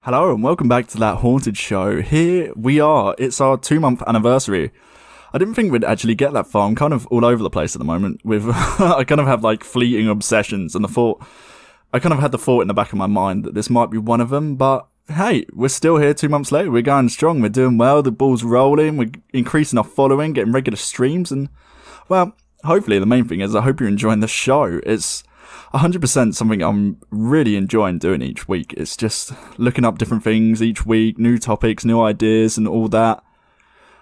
Hello and welcome back to That Haunted Show. Here we are. It's our 2-month anniversary. I didn't think we'd actually get that far. I'm kind of all over the place at the moment. I kind of have like fleeting obsessions, and I kind of had the thought in the back of my mind that this might be one of them, but hey, we're still here 2 months later. We're going strong. We're doing well. The ball's rolling. We're increasing our following, getting regular streams, and well, hopefully the main thing is I hope you're enjoying the show. It's 100% something I'm really enjoying doing each week. It's just looking up different things each week, new topics, new ideas and all that.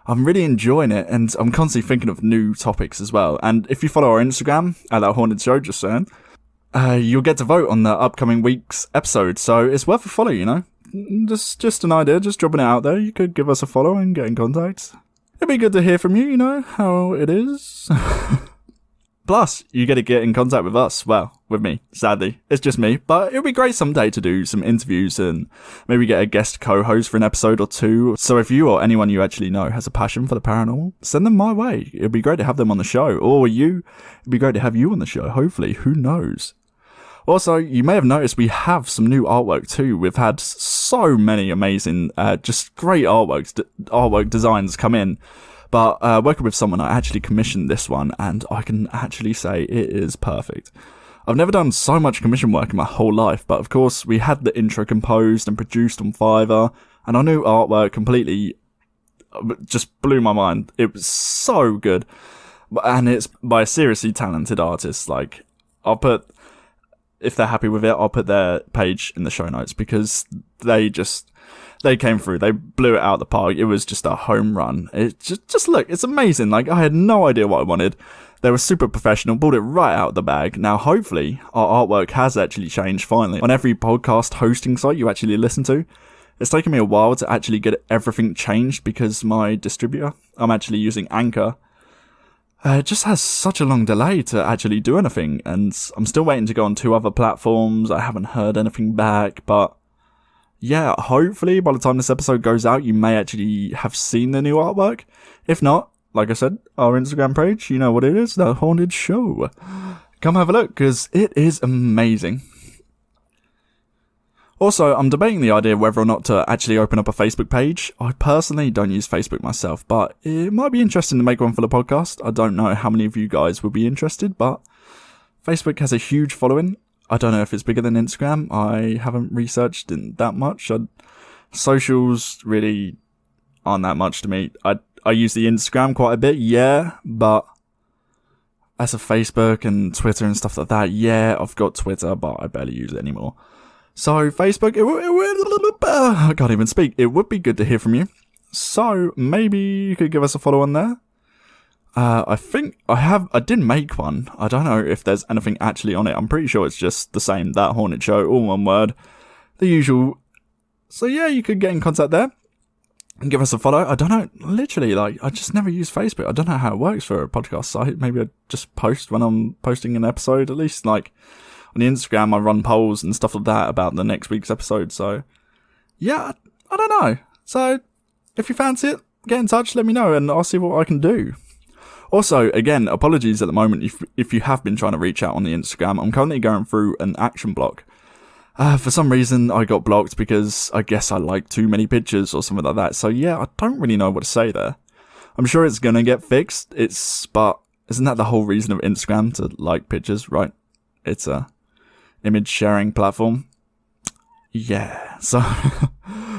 I'm really enjoying it, and I'm constantly thinking of new topics as well. And if you follow our Instagram, at That Haunted Show, just saying, you'll get to vote on the upcoming week's episode. So it's worth a follow, you know. Just an idea, just dropping it out there. You could give us a follow and get in contact. It'd be good to hear from you, you know, how it is. Plus, you get to get in contact with us. Well, with me, sadly. It's just me. But it would be great someday to do some interviews and maybe get a guest co-host for an episode or two. So if you or anyone you actually know has a passion for the paranormal, send them my way. It'd be great to have them on the show. Or it'd be great to have you on the show, hopefully. Who knows? Also, you may have noticed we have some new artwork too. We've had so many amazing, just great artwork designs come in. But working with someone, I actually commissioned this one, and I can actually say it is perfect. I've never done so much commission work in my whole life, but of course we had the intro composed and produced on Fiverr, and our new artwork completely just blew my mind. It was so good, and it's by a seriously talented artist. Like, if they're happy with it, I'll put their page in the show notes, because they came through. They blew it out of the park. It was just a home run. It just look, it's amazing. Like, I had no idea what I wanted. They were super professional, pulled it right out of the bag. Now, hopefully, our artwork has actually changed finally. On every podcast hosting site you actually listen to, it's taken me a while to actually get everything changed, because my distributor, I'm actually using Anchor, it just has such a long delay to actually do anything. And I'm still waiting to go on 2 other platforms. I haven't heard anything back, but yeah, hopefully by the time this episode goes out, you may actually have seen the new artwork. If not, like I said, our Instagram page, you know what it is, The Haunted Show. Come have a look, because it is amazing. Also, I'm debating the idea whether or not to actually open up a Facebook page. I personally don't use Facebook myself, but it might be interesting to make one for the podcast. I don't know how many of you guys would be interested, but Facebook has a huge following. I don't know if it's bigger than Instagram. I haven't researched it that much. Socials really aren't that much to me. I use the Instagram quite a bit, yeah, but as of Facebook and Twitter and stuff like that, yeah, I've got Twitter, but I barely use it anymore. So Facebook, I can't even speak. It would be good to hear from you. So maybe you could give us a follow on there. I think I did make one. I don't know if there's anything actually on it. I'm pretty sure it's just the same, That Haunted Show, all one word. The usual. So yeah, you could get in contact there and give us a follow. I don't know, literally, like, I just never use Facebook. I don't know how it works for a podcast site. Maybe I just post when I'm posting an episode, at least, like, on the Instagram, I run polls and stuff like that about the next week's episode. So yeah, I don't know. So if you fancy it, get in touch, let me know, and I'll see what I can do. Also, again, apologies at the moment if you have been trying to reach out on the Instagram. I'm currently going through an action block. For some reason, I got blocked because I guess I liked too many pictures or something like that. So yeah, I don't really know what to say there. I'm sure it's going to get fixed. But isn't that the whole reason of Instagram, to like pictures, right? It's a image sharing platform. Yeah, so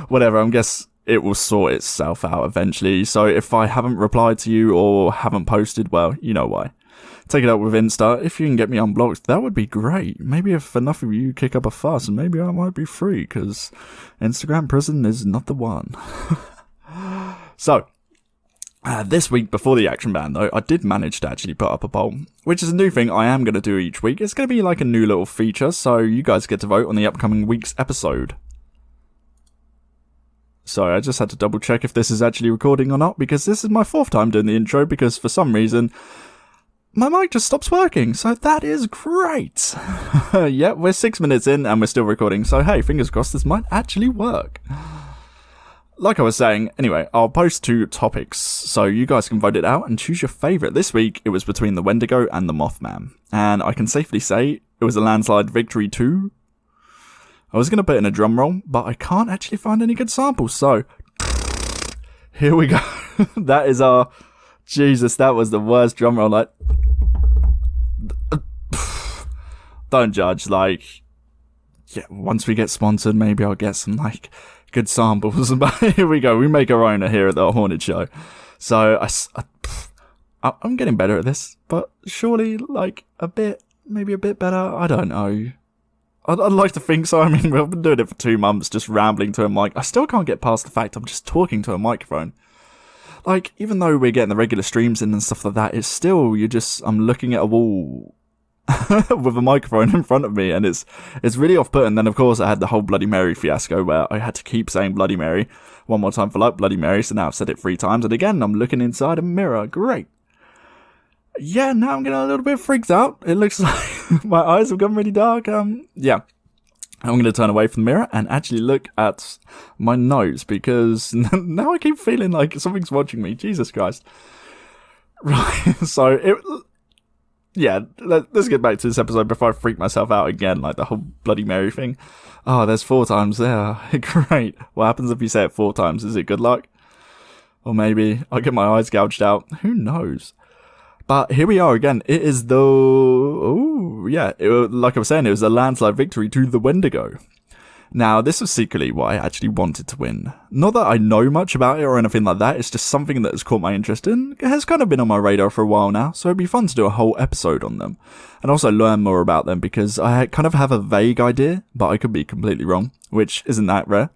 whatever, I guess it will sort itself out eventually. So if I haven't replied to you or haven't posted, well, you know why. Take it up with Insta. If you can get me unblocked, that would be great. Maybe if enough of you kick up a fuss, and maybe I might be free, because Instagram prison is not the one. So, this week before the action ban, though, I did manage to actually put up a poll, which is a new thing I am going to do each week. It's going to be like a new little feature, so you guys get to vote on the upcoming week's episode. Sorry, I just had to double check if this is actually recording or not, because this is my 4th time doing the intro, because for some reason my mic just stops working, so that is great. Yeah, we're 6 minutes in and we're still recording, so hey, fingers crossed this might actually work. Like I was saying, anyway, I'll post 2 topics, so you guys can vote it out and choose your favourite. This week, it was between the Wendigo and the Mothman, and I can safely say it was a landslide victory too. I was going to put in a drum roll, but I can't actually find any good samples, so here we go. That is our... Jesus, that was the worst drum roll. Like, don't judge. Like, yeah, once we get sponsored, maybe I'll get some, like, good samples. But here we go. We make our own here at the Haunted Show. So, I'm getting better at this, but surely, like, maybe a bit better. I don't know. I'd like to think so. I mean, we've been doing it for 2 months, just rambling to a mic. I still can't get past the fact I'm just talking to a microphone. Like, even though we're getting the regular streams in and stuff like that, it's still, I'm looking at a wall with a microphone in front of me, and it's really off-putting. Then, of course, I had the whole Bloody Mary fiasco where I had to keep saying Bloody Mary one more time for, like, Bloody Mary, so now I've said it 3 times, and again, I'm looking inside a mirror. Great. Yeah, now I'm getting a little bit freaked out. It looks like my eyes have gone really dark. Yeah. I'm going to turn away from the mirror and actually look at my nose, because now I keep feeling like something's watching me. Jesus Christ. Right, so let's get back to this episode before I freak myself out again, like the whole Bloody Mary thing. Oh, there's 4 times there. Great. What happens if you say it 4 times? Is it good luck? Or maybe I'll get my eyes gouged out. Who knows? But here we are again. It is like I was saying, it was a landslide victory to the Wendigo. Now, this was secretly what I actually wanted to win. Not that I know much about it or anything like that, it's just something that has caught my interest and has kind of been on my radar for a while now, so it'd be fun to do a whole episode on them. And also learn more about them, because I kind of have a vague idea, but I could be completely wrong, which isn't that rare.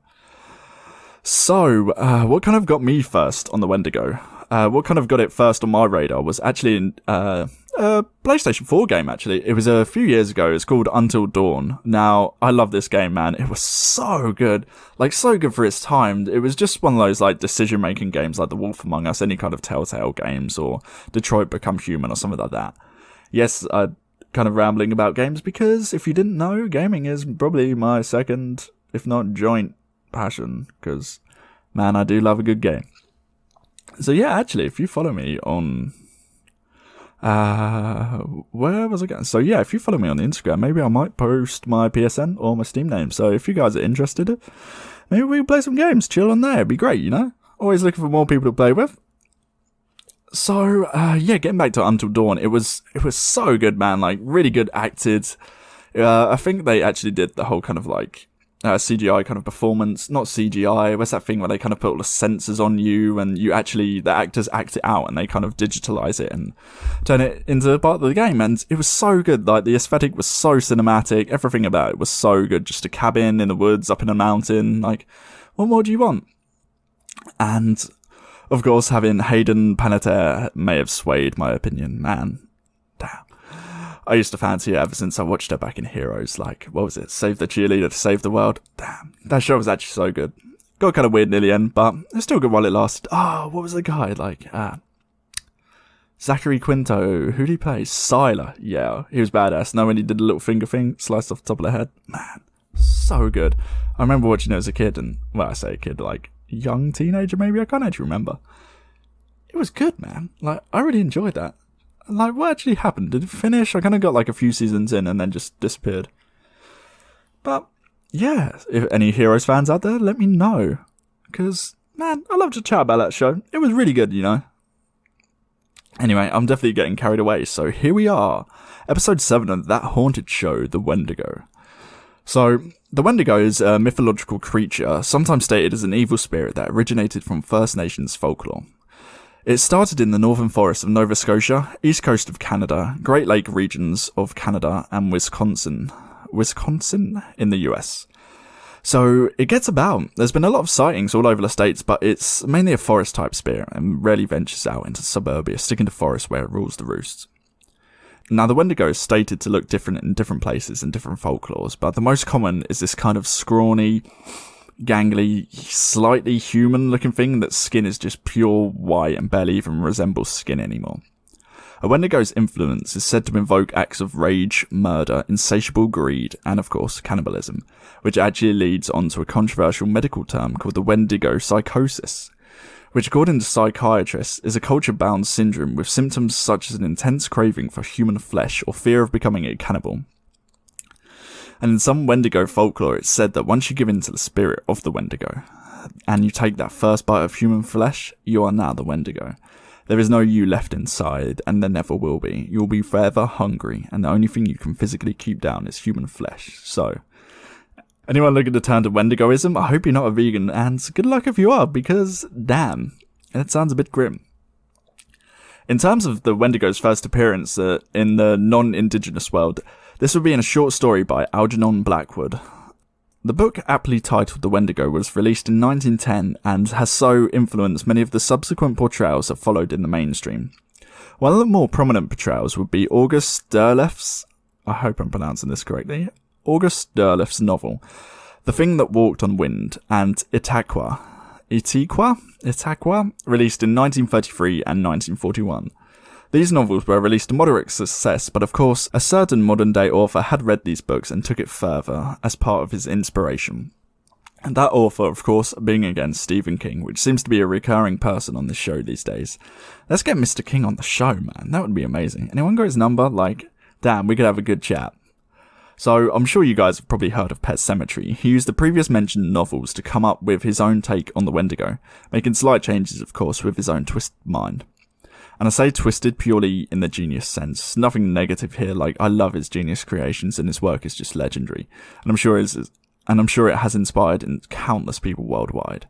So, what kind of got me first on the Wendigo? What kind of got it first on my radar was actually a PlayStation 4 game, actually. It was a few years ago. It's called Until Dawn. Now, I love this game, man. It was so good. Like, so good for its time. It was just one of those, like, decision-making games like The Wolf Among Us, any kind of Telltale games, or Detroit Become Human, or something like that. Yes, I'm kind of rambling about games, because if you didn't know, gaming is probably my second, if not joint, passion, because, man, I do love a good game. So yeah, actually, if you follow me on, where was I going? So yeah, if you follow me on Instagram, maybe I might post my PSN or my Steam name. So if you guys are interested, maybe we can play some games, chill on there. It'd be great, you know? Always looking for more people to play with. So, yeah, getting back to Until Dawn, it was so good, man. Like, really good acted. I think they actually did the whole kind of like, CGI kind of performance, not CGI, what's that thing where they kind of put all the sensors on you and you actually, the actors act it out and they kind of digitalize it and turn it into part of the game, and it was so good. Like, the aesthetic was so cinematic, everything about it was so good. Just a cabin in the woods, up in a mountain, like, what more do you want? And, of course, having Hayden Panettiere may have swayed my opinion, man. Damn. I used to fancy her ever since I watched her back in Heroes. Like, what was it? Save the cheerleader to save the world. Damn. That show was actually so good. Got kind of weird near the end, but it's still good while it lasted. What was the guy? Like, Zachary Quinto. Who'd he play? Sylar. Yeah, he was badass. Know when he did the little finger thing, sliced off the top of the head? Man, so good. I remember watching it as a kid, and, well, I say a kid, like, young teenager maybe? I can't actually remember. It was good, man. Like, I really enjoyed that. Like, what actually happened? Did it finish? I kind of got like a few seasons in and then just disappeared. But, yeah, if any Heroes fans out there, let me know. Because, man, I love to chat about that show. It was really good, you know. Anyway, I'm definitely getting carried away, so here we are. Episode 7 of that haunted show, The Wendigo. So, the Wendigo is a mythological creature, sometimes stated as an evil spirit that originated from First Nations folklore. It started in the northern forests of Nova Scotia, east coast of Canada, Great Lake regions of Canada, and Wisconsin in the US. So it gets about. There's been a lot of sightings all over the states, but it's mainly a forest type spirit and rarely ventures out into suburbia, sticking to forest where it rules the roost. Now, the Wendigo is stated to look different in different places and different folklores, but the most common is this kind of scrawny, gangly, slightly human-looking thing that's skin is just pure white and barely even resembles skin anymore. A Wendigo's influence is said to invoke acts of rage, murder, insatiable greed, and of course, cannibalism, which actually leads on to a controversial medical term called the Wendigo Psychosis, which according to psychiatrists is a culture-bound syndrome with symptoms such as an intense craving for human flesh or fear of becoming a cannibal. And in some Wendigo folklore, it's said that once you give in to the spirit of the Wendigo, and you take that first bite of human flesh, you are now the Wendigo. There is no you left inside, and there never will be. You'll be forever hungry, and the only thing you can physically keep down is human flesh. So, anyone looking to turn to Wendigoism, I hope you're not a vegan, and good luck if you are, because damn, it sounds a bit grim. In terms of the Wendigo's first appearance in the non-indigenous world, this would be in a short story by Algernon Blackwood. The book, aptly titled The Wendigo, was released in 1910 and has so influenced many of the subsequent portrayals that followed in the mainstream. One of the more prominent portrayals would be August Derleth's, I hope I'm pronouncing this correctly, August Derleth's novel, The Thing That Walked on Wind, and Itakwa, released in 1933 and 1941. These novels were released to moderate success, but of course, a certain modern-day author had read these books and took it further as part of his inspiration. And that author, of course, being again Stephen King, which seems to be a recurring person on this show these days. Let's get Mr. King on the show, man. That would be amazing. Anyone got his number? Damn, we could have a good chat. So, I'm sure you guys have probably heard of Pet Sematary. He used the previous mentioned novels to come up with his own take on the Wendigo, making slight changes, of course, with his own twisted mind. And I say twisted purely in the genius sense. Nothing negative here. I love his genius creations, and his work is just legendary. And I'm sure it has inspired countless people worldwide.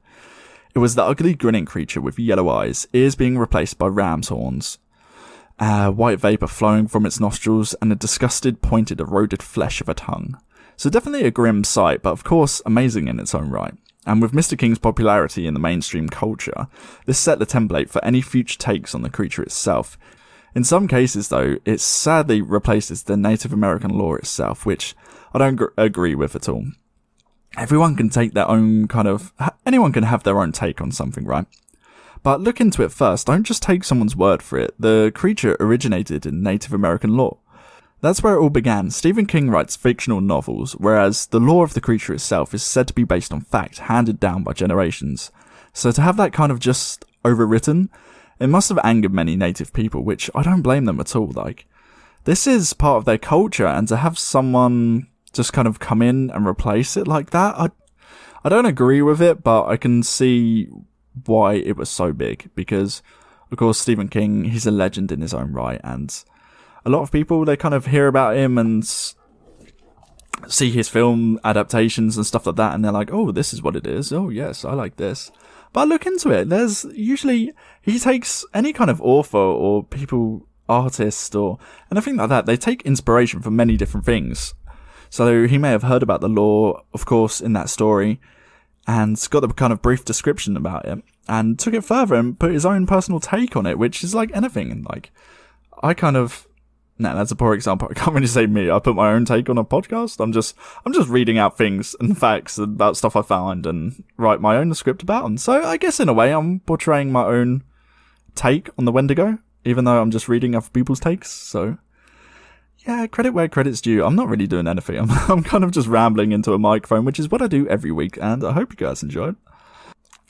It was the ugly grinning creature with yellow eyes, ears being replaced by ram's horns, white vapour flowing from its nostrils, and a disgusted, pointed, eroded flesh of a tongue. So definitely a grim sight, but of course amazing in its own right. And with Mr. King's popularity in the mainstream culture, this set the template for any future takes on the creature itself. In some cases, though, it sadly replaces the Native American lore itself, which I don't agree with at all. Everyone can take their own anyone can have their own take on something, right? But look into it first, don't just take someone's word for it. The creature originated in Native American lore. That's where it all began. Stephen King writes fictional novels, whereas the lore of the creature itself is said to be based on fact handed down by generations. So to have that just overwritten, it must have angered many native people, which I don't blame them at all. This is part of their culture, and to have someone just come in and replace it like that, I don't agree with it, but I can see why it was so big, because of course Stephen King, he's a legend in his own right, and a lot of people, they hear about him and see his film adaptations and stuff like that, and they're like, oh, this is what it is. Oh, yes, I like this. But look into it. There's usually, he takes any author or artist or anything like that, they take inspiration from many different things. So he may have heard about the lore, of course, in that story, and got the brief description about it, and took it further and put his own personal take on it, which is anything. And nah, that's a poor example. I can't really say me. I put my own take on a podcast. I'm just reading out things and facts about stuff I found and write my own script about them. So I guess in a way I'm portraying my own take on the Wendigo, even though I'm just reading other people's takes. So yeah, credit where credit's due. I'm not really doing anything. I'm just rambling into a microphone, which is what I do every week, and I hope you guys enjoyed.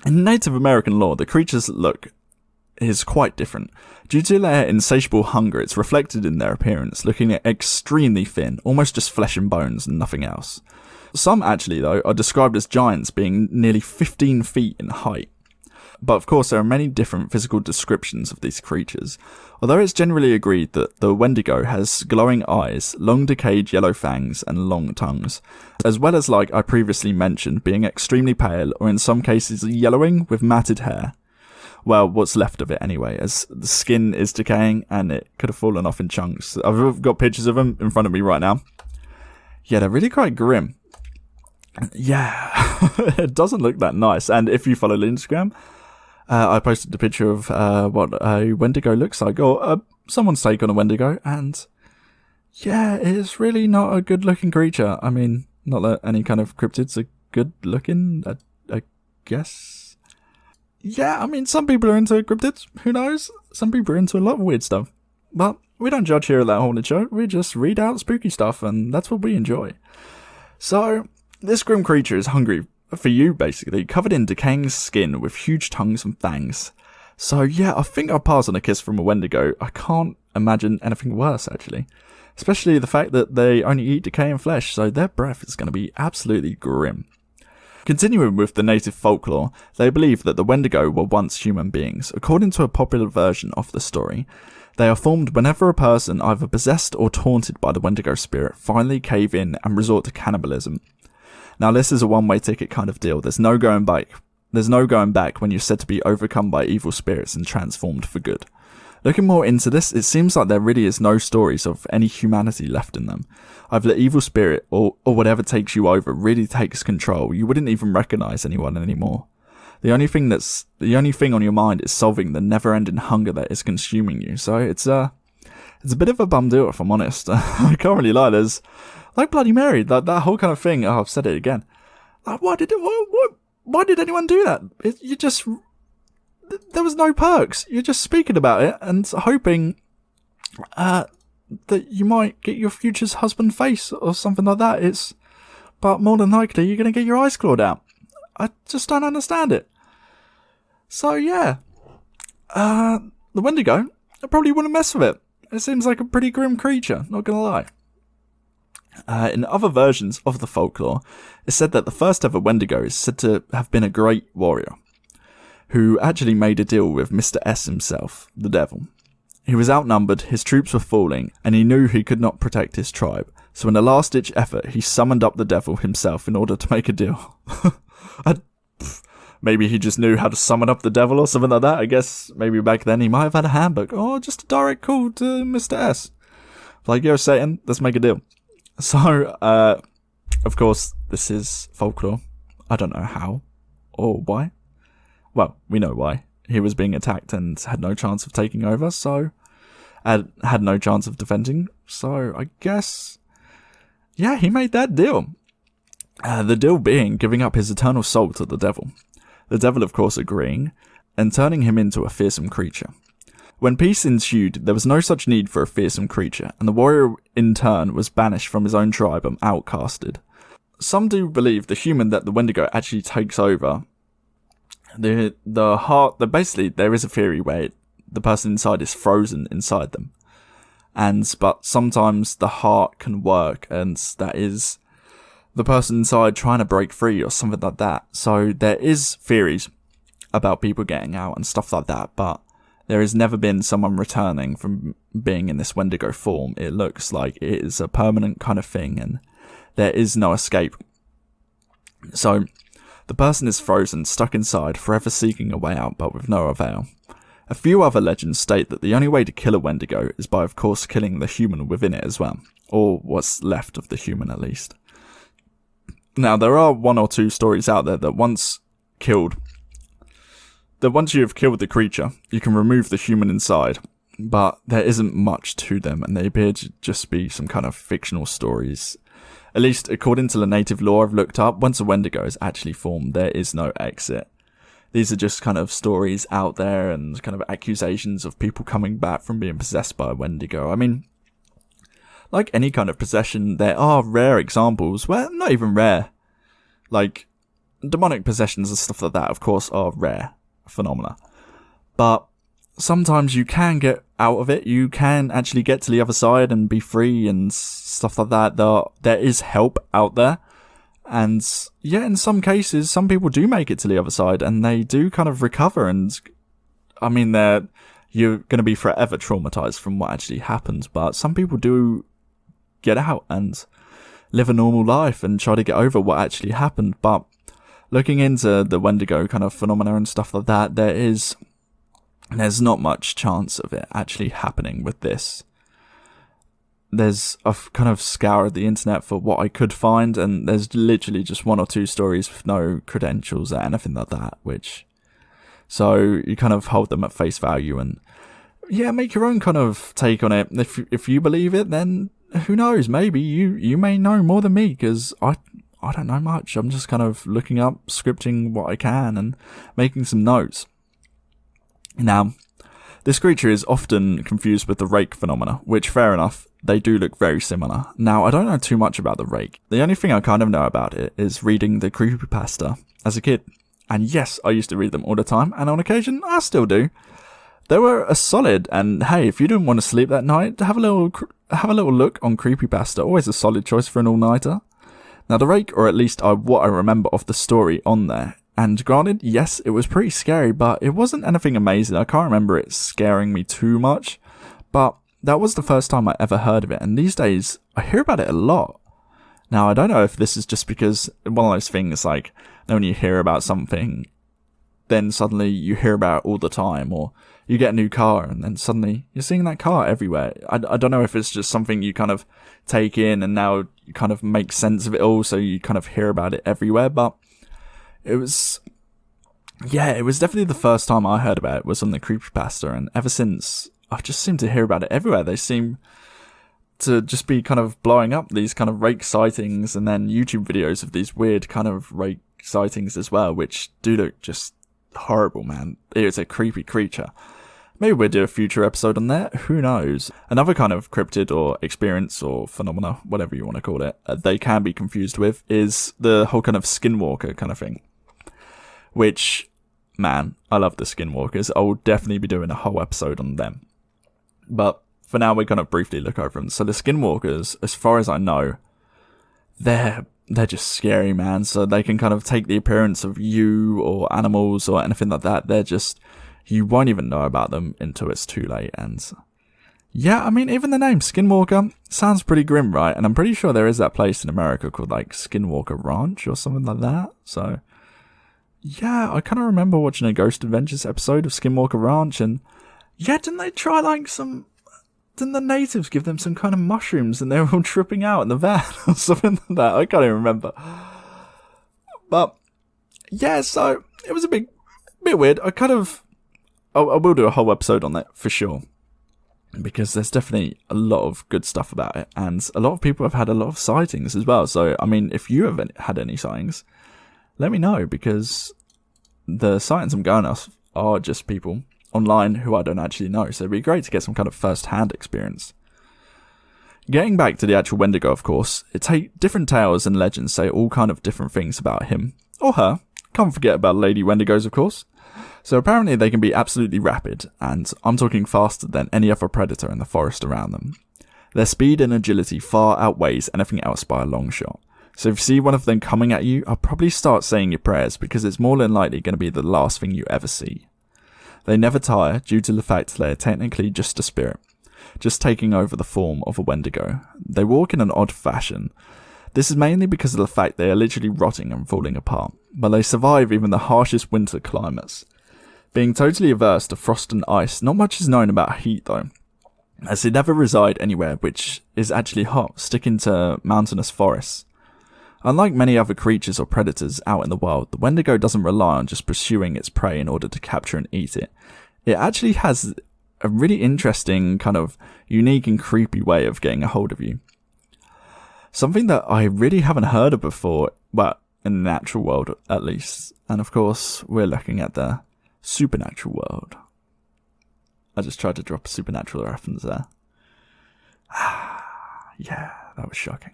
In Native American lore, the creature's look is quite different. Due to their insatiable hunger, it's reflected in their appearance, looking extremely thin, almost just flesh and bones and nothing else. Some actually, though, are described as giants, being nearly 15 feet in height. But of course, there are many different physical descriptions of these creatures, although it's generally agreed that the Wendigo has glowing eyes, long decayed yellow fangs, and long tongues, as well as, like I previously mentioned, being extremely pale, or in some cases yellowing with matted hair. Well, what's left of it anyway, as the skin is decaying and it could have fallen off in chunks. I've got pictures of them in front of me right now. Yeah, they're really quite grim. Yeah, it doesn't look that nice. And if you follow Instagram, I posted a picture of what a Wendigo looks like, or someone's take on a Wendigo, and yeah, it's really not a good-looking creature. I mean, not that any kind of cryptids are good-looking, I guess. Yeah, I mean, some people are into cryptids, who knows? Some people are into a lot of weird stuff. But we don't judge here at That Haunted Show, we just read out spooky stuff, and that's what we enjoy. So, this grim creature is hungry for you, basically, covered in decaying skin with huge tongues and fangs. So yeah, I think I'll pass on a kiss from a Wendigo. I can't imagine anything worse, actually. especially the fact that they only eat decaying flesh, so their breath is going to be absolutely grim. Continuing with the native folklore, they believe that the Wendigo were once human beings. According to a popular version of the story, they are formed whenever a person, either possessed or taunted by the Wendigo spirit, finally cave in and resort to cannibalism. Now this is a one-way ticket kind of deal. There's no going back when you're said to be overcome by evil spirits and transformed for good. Looking more into this, it seems like there really is no stories of any humanity left in them. Either the evil spirit or whatever takes you over really takes control. You wouldn't even recognise anyone anymore. The only thing on your mind is solving the never-ending hunger that is consuming you. So it's a bit of a bum deal, if I'm honest. I can't really lie. There's like Bloody Mary, that whole kind of thing. Oh, I've said it again. Like, why did anyone do that? There was no perks. You're just speaking about it and hoping that you might get your future's husband face or something like that. But more than likely, you're going to get your eyes clawed out. I just don't understand it. So yeah, the Wendigo, I probably wouldn't mess with it. It seems like a pretty grim creature, not going to lie. In other versions of the folklore, it's said that the first ever Wendigo is said to have been a great warrior, who actually made a deal with Mr. S himself, the devil. He was outnumbered, his troops were falling, and he knew he could not protect his tribe. So in a last-ditch effort, he summoned up the devil himself in order to make a deal. Maybe he just knew how to summon up the devil or something like that. I guess maybe back then he might have had a handbook, or just a direct call to Mr. S. Like, yo, Satan, let's make a deal. So, of course, this is folklore. I don't know how or why. Well, we know why. He was being attacked and had no chance of taking over, so had no chance of defending. So I guess, yeah, he made that deal. The deal being giving up his eternal soul to the devil. The devil, of course, agreeing and turning him into a fearsome creature. When peace ensued, there was no such need for a fearsome creature, and the warrior in turn was banished from his own tribe and outcasted. Some do believe the human that the Wendigo actually takes over. Basically, there is a theory where the person inside is frozen inside them, but sometimes the heart can work, and that is the person inside trying to break free or something like that. So there is theories about people getting out and stuff like that, but there has never been someone returning from being in this Wendigo form. It looks like it is a permanent kind of thing, and there is no escape. So the person is frozen, stuck inside, forever seeking a way out, but with no avail. A few other legends state that the only way to kill a Wendigo is by, of course, killing the human within it as well, or what's left of the human at least. Now, there are one or two stories out there that once you have killed the creature, you can remove the human inside, but there isn't much to them, and they appear to just be some kind of fictional stories. At least, according to the native lore I've looked up, once a Wendigo is actually formed, there is no exit. These are just kind of stories out there and kind of accusations of people coming back from being possessed by a Wendigo. I mean, like any kind of possession, there are rare examples, well, not even rare. Like, demonic possessions and stuff like that, of course, are rare phenomena. But sometimes you can get out of it. You can actually get to the other side and be free and stuff like that. There is help out there. And yeah, in some cases, some people do make it to the other side and they do kind of recover. And I mean, you're going to be forever traumatized from what actually happened. But some people do get out and live a normal life and try to get over what actually happened. But looking into the Wendigo kind of phenomena and stuff like that, there's not much chance of it actually happening with this. I've kind of scoured the internet for what I could find, and there's literally just one or two stories with no credentials or anything like that, so you kind of hold them at face value and yeah, make your own kind of take on it. If you believe it, then who knows, maybe you may know more than me, because I don't know much. I'm just kind of looking up, scripting what I can and making some notes. Now, this creature is often confused with the rake phenomena, which, fair enough, they do look very similar. Now, I don't know too much about the rake. The only thing I kind of know about it is reading the creepypasta as a kid. And yes, I used to read them all the time, and on occasion, I still do. They were a solid, and hey, if you didn't want to sleep that night, have a little have a little look on Creepypasta, always a solid choice for an all-nighter. Now the rake, or at least what I remember of the story on there, and granted, yes, it was pretty scary, but it wasn't anything amazing. I can't remember it scaring me too much, but that was the first time I ever heard of it, and these days, I hear about it a lot. Now, I don't know if this is just because one of those things, like, when you hear about something, then suddenly you hear about it all the time, or you get a new car, and then suddenly you're seeing that car everywhere. I don't know if it's just something you kind of take in, and now you kind of make sense of it all, so you kind of hear about it everywhere, but it was definitely the first time I heard about it was on the Creepypasta, and ever since, I've just seemed to hear about it everywhere. They seem to just be kind of blowing up, these kind of rake sightings, and then YouTube videos of these weird kind of rake sightings as well, which do look just horrible, man. It is a creepy creature. Maybe we'll do a future episode on that, who knows. Another kind of cryptid or experience or phenomena, whatever you want to call it, they can be confused with, is the whole kind of skinwalker kind of thing. Which, man, I love the skinwalkers. I will definitely be doing a whole episode on them. But for now, we're going to briefly look over them. So the skinwalkers, as far as I know, they're just scary, man. So they can kind of take the appearance of you or animals or anything like that. They're just, you won't even know about them until it's too late. And yeah, I mean, even the name Skinwalker sounds pretty grim, right? And I'm pretty sure there is that place in America called like Skinwalker Ranch or something like that. So yeah, I kind of remember watching a Ghost Adventures episode of Skinwalker Ranch, and yeah, didn't they try like didn't the natives give them some kind of mushrooms and they were all tripping out in the van or something like that? I can't even remember. But yeah, so it was a bit weird. I will do a whole episode on that for sure, because there's definitely a lot of good stuff about it, and a lot of people have had a lot of sightings as well. So I mean, if you have had any sightings, let me know, because the sightings I'm going off are just people online who I don't actually know, so it'd be great to get some kind of first-hand experience. Getting back to the actual Wendigo, of course, different tales and legends say all kind of different things about him, or her. Can't forget about Lady Wendigos, of course. So apparently they can be absolutely rapid, and I'm talking faster than any other predator in the forest around them. Their speed and agility far outweighs anything else by a long shot. So if you see one of them coming at you, I'll probably start saying your prayers, because it's more than likely going to be the last thing you ever see. They never tire, due to the fact they are technically just a spirit, just taking over the form of a Wendigo. They walk in an odd fashion. This is mainly because of the fact they are literally rotting and falling apart, but they survive even the harshest winter climates. Being totally averse to frost and ice, not much is known about heat though, as they never reside anywhere which is actually hot, sticking to mountainous forests. Unlike many other creatures or predators out in the wild, the Wendigo doesn't rely on just pursuing its prey in order to capture and eat it. It actually has a really interesting, kind of unique and creepy way of getting a hold of you. Something that I really haven't heard of before, well, in the natural world at least. And of course, we're looking at the supernatural world. I just tried to drop a supernatural reference there. Yeah, that was shocking.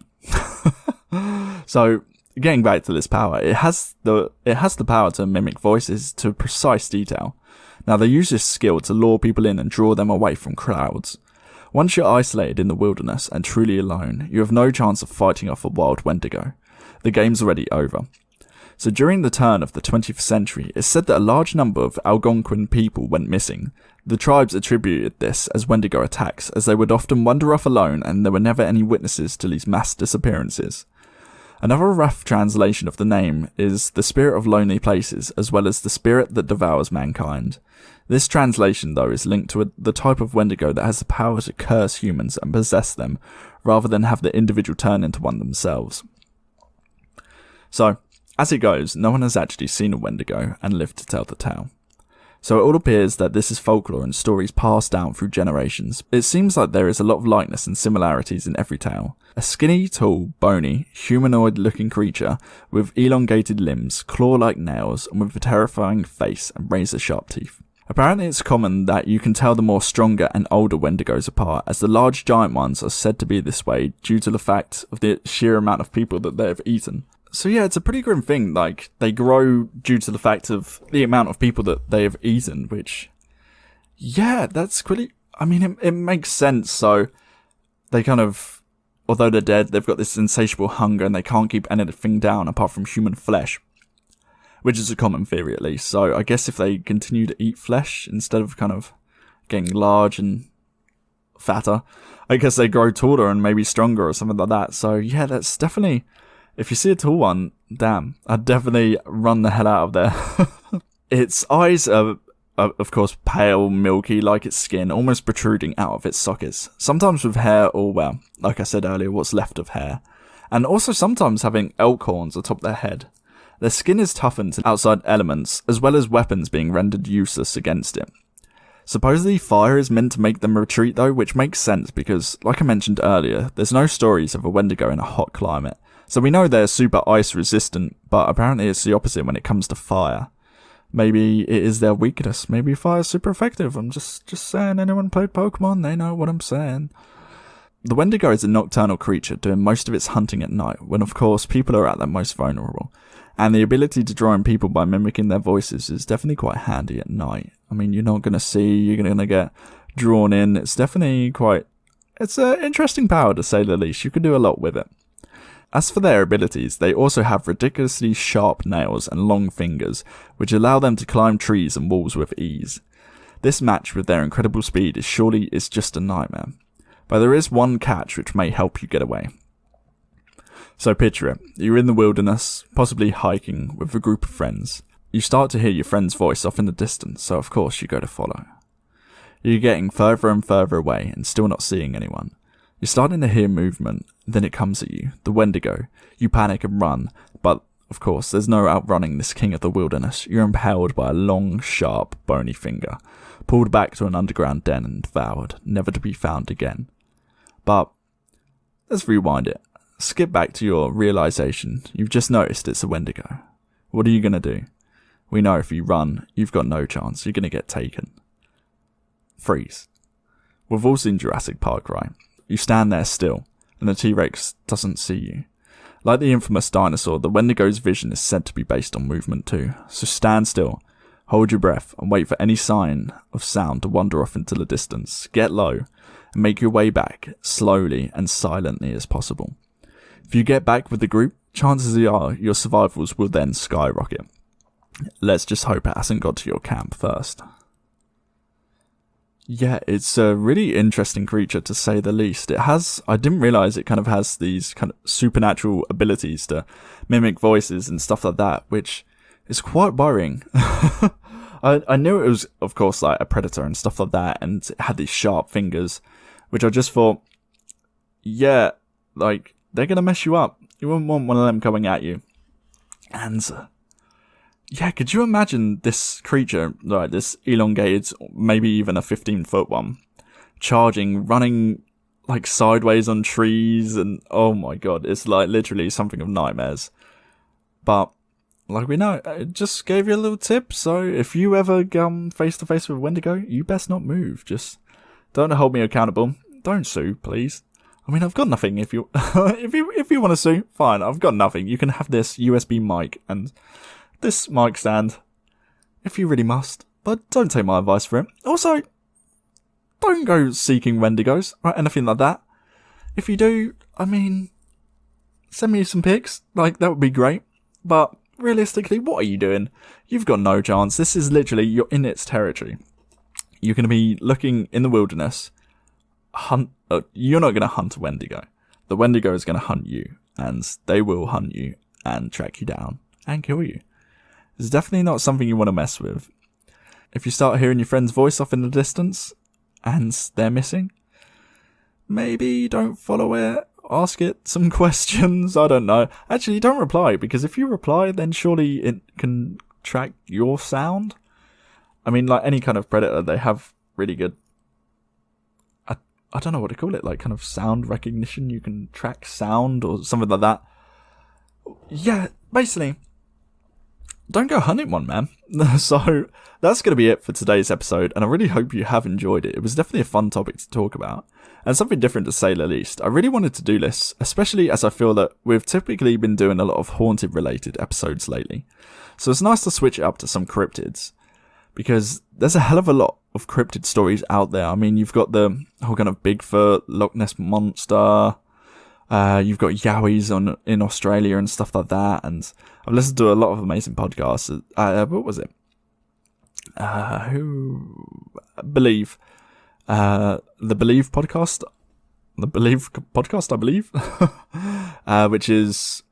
So, getting back to this power, it has the power to mimic voices to precise detail. Now, they use this skill to lure people in and draw them away from crowds. Once you're isolated in the wilderness and truly alone, you have no chance of fighting off a wild Wendigo. The game's already over. So during the turn of the 20th century, it's said that a large number of Algonquin people went missing. The tribes attributed this as Wendigo attacks, as they would often wander off alone and there were never any witnesses to these mass disappearances. Another rough translation of the name is the spirit of lonely places, as well as the spirit that devours mankind. This translation, though, is linked to the type of Wendigo that has the power to curse humans and possess them, rather than have the individual turn into one themselves. So, as it goes, no one has actually seen a Wendigo and lived to tell the tale. So it all appears that this is folklore and stories passed down through generations. It seems like there is a lot of likeness and similarities in every tale. A skinny, tall, bony, humanoid-looking creature with elongated limbs, claw-like nails, and with a terrifying face and razor-sharp teeth. Apparently it's common that you can tell the more stronger and older Wendigos apart, as the large giant ones are said to be this way due to the fact of the sheer amount of people that they have eaten. So yeah, it's a pretty grim thing, like, they grow due to the fact of the amount of people that they have eaten, which, yeah, that's pretty, I mean, it makes sense. So they kind of, although they're dead, they've got this insatiable hunger and they can't keep anything down apart from human flesh, which is a common theory at least. So I guess if they continue to eat flesh instead of kind of getting large and fatter, I guess they grow taller and maybe stronger or something like that. So yeah, that's definitely, if you see a tall one, damn, I'd definitely run the hell out of there. Its eyes are, of course, pale, milky, like its skin, almost protruding out of its sockets. Sometimes with hair, or well, like I said earlier, what's left of hair. And also sometimes having elk horns atop their head. Their skin is toughened to outside elements, as well as weapons being rendered useless against it. Supposedly fire is meant to make them retreat though, which makes sense because, like I mentioned earlier, there's no stories of a Wendigo in a hot climate. So we know they're super ice resistant, but apparently it's the opposite when it comes to fire. Maybe it is their weakness. Maybe fire's super effective. I'm just saying, anyone played Pokemon, they know what I'm saying. The Wendigo is a nocturnal creature doing most of its hunting at night, when of course people are at their most vulnerable. And the ability to draw in people by mimicking their voices is definitely quite handy at night. I mean, you're not going to see, you're going to get drawn in. It's definitely it's an interesting power to say the least. You can do a lot with it. As for their abilities, they also have ridiculously sharp nails and long fingers, which allow them to climb trees and walls with ease. This match with their incredible speed is just a nightmare. But there is one catch which may help you get away. So picture it, you're in the wilderness, possibly hiking with a group of friends. You start to hear your friend's voice off in the distance, so of course you go to follow. You're getting further and further away and still not seeing anyone. You're starting to hear movement, then it comes at you, the Wendigo. You panic and run, but of course there's no outrunning this king of the wilderness. You're impaled by a long, sharp, bony finger, pulled back to an underground den and devoured, never to be found again. But let's rewind it. Skip back to your realization. You've just noticed it's a Wendigo. What are you going to do? We know if you run, you've got no chance. You're going to get taken. Freeze. We've all seen Jurassic Park, right? You stand there still, and the T-Rex doesn't see you. Like the infamous dinosaur, the Wendigo's vision is said to be based on movement too. So stand still, hold your breath, and wait for any sign of sound to wander off into the distance. Get low, and make your way back, slowly and silently as possible. If you get back with the group, chances are your survivals will then skyrocket. Let's just hope it hasn't got to your camp first. Yeah, it's a really interesting creature to say the least. I didn't realise it kind of has these kind of supernatural abilities to mimic voices and stuff like that, which is quite worrying. I knew it was, of course, like a predator and stuff like that, and it had these sharp fingers, which I just thought, yeah, like, they're going to mess you up. You wouldn't want one of them coming at you. And yeah, could you imagine this creature, like this elongated, maybe even a 15-foot one, charging, running like sideways on trees, and oh my god, it's like literally something of nightmares. But like we know, I just gave you a little tip, so if you ever come face to face with a Wendigo, you best not move. Just don't hold me accountable. Don't sue, please. I mean, I've got nothing. If you if you want to sue, fine. I've got nothing. You can have this USB mic and this mic stand, if you really must, but don't take my advice for it. Also, don't go seeking Wendigos, or anything like that. If you do, I mean, send me some pics, like, that would be great. But, realistically, what are you doing? You've got no chance. This is literally, you're in its territory. You're going to be looking in the wilderness, you're not going to hunt a Wendigo. The Wendigo is going to hunt you, and they will hunt you, and track you down, and kill you. It's definitely not something you want to mess with. If you start hearing your friend's voice off in the distance, and they're missing, maybe don't follow it, ask it some questions, I don't know. Actually, don't reply, because if you reply, then surely it can track your sound. I mean, like any kind of predator, they have really good, I don't know what to call it, like kind of sound recognition. You can track sound or something like that. Yeah, basically, don't go hunting one, man. So that's going to be it for today's episode, and I really hope you have enjoyed it. It was definitely a fun topic to talk about, and something different to say the least. I really wanted to do this, especially as I feel that we've typically been doing a lot of haunted related episodes lately. So it's nice to switch it up to some cryptids. because there's a hell of a lot of cryptid stories out there. I mean, you've got the whole kind of Bigfoot, Loch Ness Monster, you've got Yowies in Australia and stuff like that, and I've listened to a lot of amazing podcasts. What was it? Believe. The Believe podcast? The Believe podcast, I believe. Which is...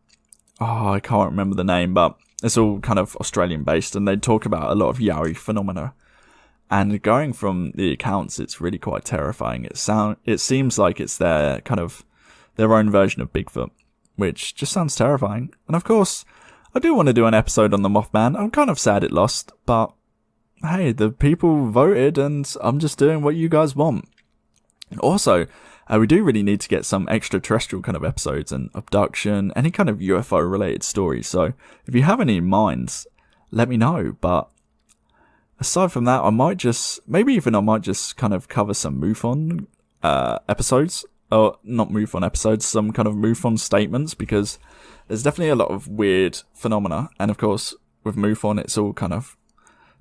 Oh, I can't remember the name, but it's all kind of Australian based, and they talk about a lot of Yowie phenomena. And going from the accounts, it's really quite terrifying. It seems like it's their own version of Bigfoot, which just sounds terrifying. And of course, I do want to do an episode on the Mothman. I'm kind of sad it lost, but hey, the people voted, and I'm just doing what you guys want. Also, we do really need to get some extraterrestrial kind of episodes and abduction, any kind of UFO related stories. So if you have any in mind, let me know. But aside from that, I might just kind of cover some MUFON episodes. Or not MUFON episodes, some kind of MUFON statements, because there's definitely a lot of weird phenomena. And of course, with MUFON, it's all kind of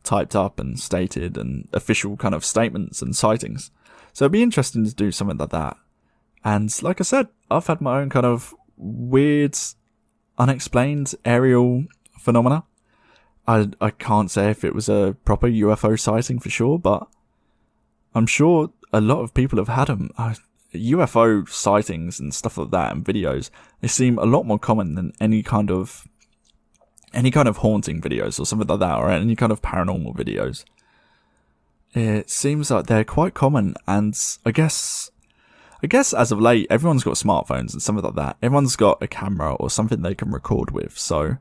typed up and stated and official kind of statements and sightings. So it'd be interesting to do something like that. And like I said, I've had my own kind of weird, unexplained aerial phenomena. I can't say if it was a proper UFO sighting for sure, but I'm sure a lot of people have had them. UFO sightings and stuff like that and videos, they seem a lot more common than any kind of haunting videos or something like that, or any kind of paranormal videos. It seems like they're quite common, and I guess as of late, everyone's got smartphones and something like that. Everyone's got a camera or something they can record with, so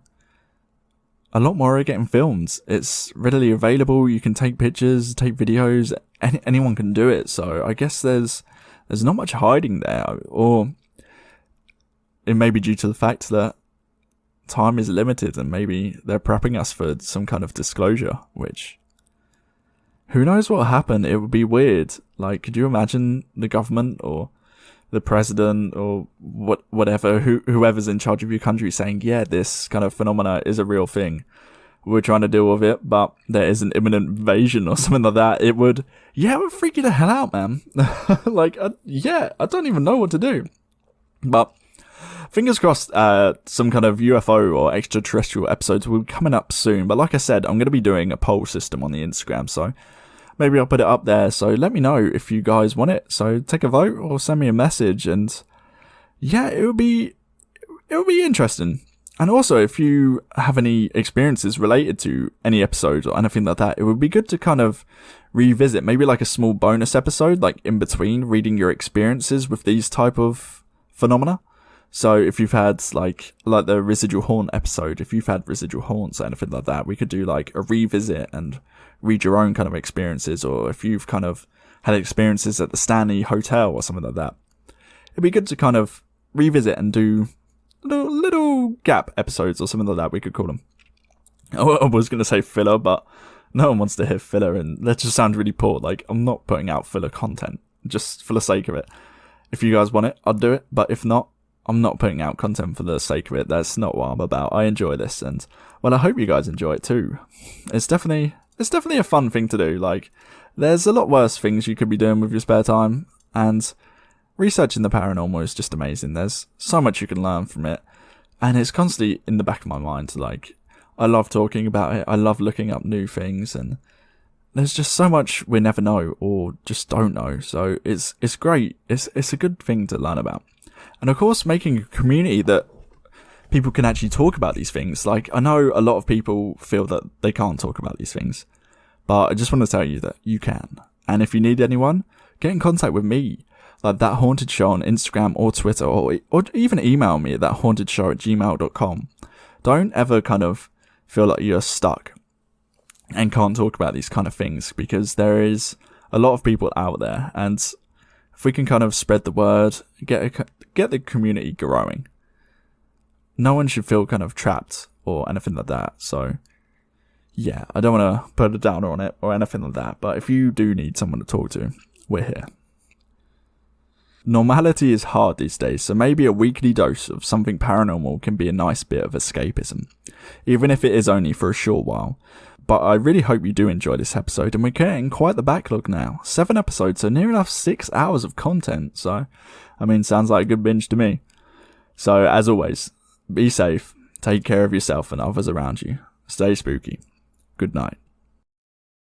a lot more are getting filmed. It's readily available. You can take pictures, take videos. Anyone can do it. So I guess there's not much hiding there, or it may be due to the fact that time is limited, and maybe they're prepping us for some kind of disclosure, which, who knows what will happen. It would be weird. Like, could you imagine the government or the president or whatever, whoever's in charge of your country saying, yeah, this kind of phenomena is a real thing. We're trying to deal with it, but there is an imminent invasion or something like that. It would freak you the hell out, man. Like, I don't even know what to do. But fingers crossed, some kind of UFO or extraterrestrial episodes will be coming up soon. But like I said, I'm going to be doing a poll system on the Instagram, so maybe I'll put it up there. So let me know if you guys want it. So take a vote or send me a message, and yeah, it would be interesting. And also, if you have any experiences related to any episode or anything like that, it would be good to kind of revisit, maybe like a small bonus episode, like in between reading your experiences with these type of phenomena. So if you've had like the residual haunt episode, if you've had residual haunts or anything like that, we could do like a revisit and read your own kind of experiences. Or if you've kind of had experiences at the Stanley Hotel or something like that, it'd be good to kind of revisit and do little gap episodes or something like that, we could call them. I was going to say filler, but no one wants to hear filler, and that just sounds really poor. Like, I'm not putting out filler content just for the sake of it. If you guys want it, I'll do it, but if not, I'm not putting out content for the sake of it. That's not what I'm about. I enjoy this, and well, I hope you guys enjoy it too. It's definitely a fun thing to do. Like, there's a lot worse things you could be doing with your spare time, and researching the paranormal is just amazing. There's so much you can learn from it, and it's constantly in the back of my mind. Like, I love talking about it. I love looking up new things, and there's just so much we never know or just don't know. So it's great. It's a good thing to learn about. And of course, making a community that people can actually talk about these things. Like, I know a lot of people feel that they can't talk about these things, but I just want to tell you that you can. And if you need anyone, get in contact with me. Like That Haunted Show on Instagram or Twitter, or even email me at thathauntedshow@gmail.com. Don't ever kind of feel like you're stuck and can't talk about these kind of things, because there is a lot of people out there, and if we can kind of spread the word, get the community growing, no one should feel kind of trapped or anything like that. So yeah, I don't want to put a downer on it or anything like that, but if you do need someone to talk to, we're here. Normality is hard these days, so maybe a weekly dose of something paranormal can be a nice bit of escapism, even if it is only for a short while. But I really hope you do enjoy this episode, and we're getting quite the backlog now. 7 episodes, so near enough 6 hours of content. So, I mean, sounds like a good binge to me. So, as always, be safe, take care of yourself and others around you. Stay spooky. Good night.